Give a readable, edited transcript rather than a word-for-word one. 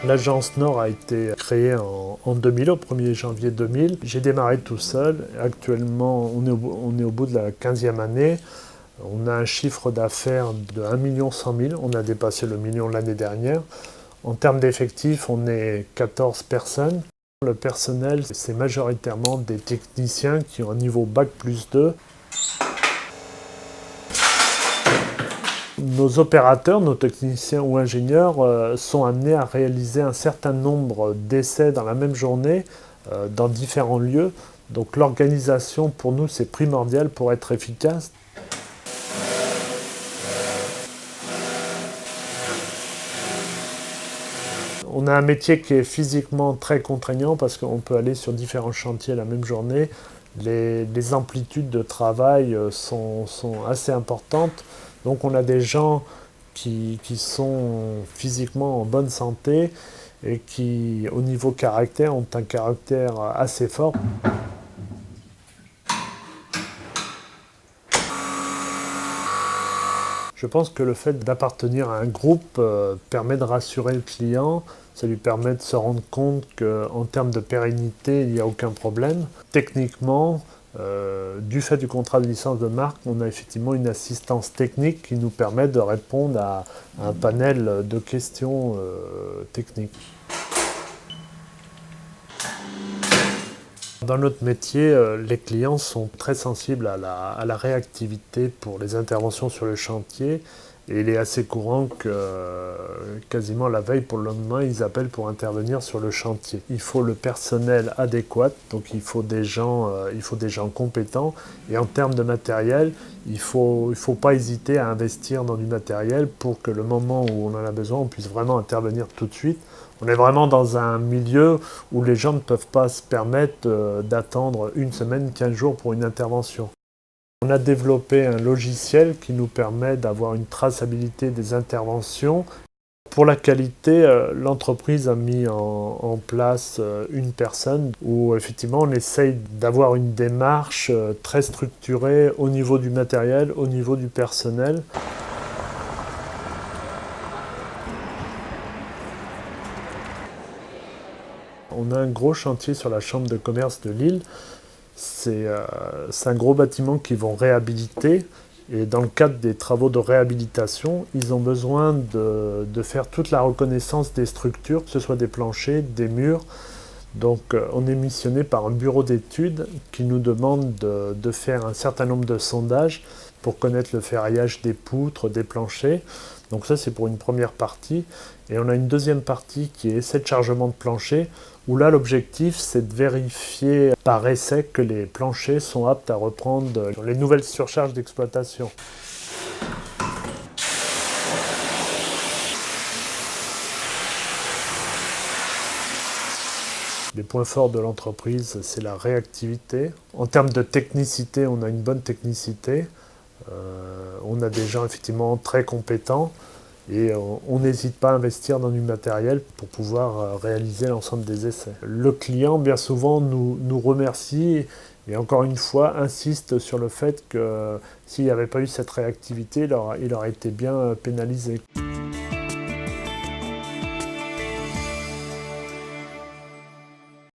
L'agence Nord a été créée en 2000, au 1er janvier 2000. J'ai démarré tout seul. Actuellement, on est au bout de la 15e année. On a un chiffre d'affaires de 1 100 000. On a dépassé le million l'année dernière. En termes d'effectifs, on est 14 personnes. Le personnel, c'est majoritairement des techniciens qui ont un niveau Bac+2. Nos opérateurs, nos techniciens ou ingénieurs sont amenés à réaliser un certain nombre d'essais dans la même journée dans différents lieux. Donc l'organisation pour nous c'est primordial pour être efficace. On a un métier qui est physiquement très contraignant parce qu'on peut aller sur différents chantiers la même journée. Les amplitudes de travail sont assez importantes. Donc on a des gens qui sont physiquement en bonne santé et qui, au niveau caractère, ont un caractère assez fort. Je pense que le fait d'appartenir à un groupe permet de rassurer le client, ça lui permet de se rendre compte qu'en termes de pérennité, il n'y a aucun problème. Techniquement, du fait du contrat de licence de marque, on a effectivement une assistance technique qui nous permet de répondre à un panel de questions techniques. Dans notre métier, les clients sont très sensibles à la réactivité pour les interventions sur le chantier. Et il est assez courant que quasiment la veille pour le lendemain, ils appellent pour intervenir sur le chantier. Il faut le personnel adéquat, donc il faut des gens compétents. Et en termes de matériel, il faut pas hésiter à investir dans du matériel pour que le moment où on en a besoin, on puisse vraiment intervenir tout de suite. On est vraiment dans un milieu où les gens ne peuvent pas se permettre d'attendre une semaine, 15 jours pour une intervention. On a développé un logiciel qui nous permet d'avoir une traçabilité des interventions. Pour la qualité, l'entreprise a mis en place une personne où effectivement on essaye d'avoir une démarche très structurée au niveau du matériel, au niveau du personnel. On a un gros chantier sur la chambre de commerce de Lille. C'est un gros bâtiment qu'ils vont réhabiliter. Et dans le cadre des travaux de réhabilitation, ils ont besoin de faire toute la reconnaissance des structures, que ce soit des planchers, des murs. Donc on est missionné par un bureau d'études qui nous demande de faire un certain nombre de sondages pour connaître le ferraillage des poutres, des planchers. Donc ça c'est pour une première partie. Et on a une deuxième partie qui est essai de chargement de plancher, où là l'objectif c'est de vérifier par essai que les planchers sont aptes à reprendre les nouvelles surcharges d'exploitation. Les points forts de l'entreprise, c'est la réactivité. En termes de technicité, on a une bonne technicité. On a des gens effectivement très compétents et on n'hésite pas à investir dans du matériel pour pouvoir réaliser l'ensemble des essais. Le client, bien souvent, nous remercie et encore une fois insiste sur le fait que s'il n'y avait pas eu cette réactivité, il aurait été bien pénalisé.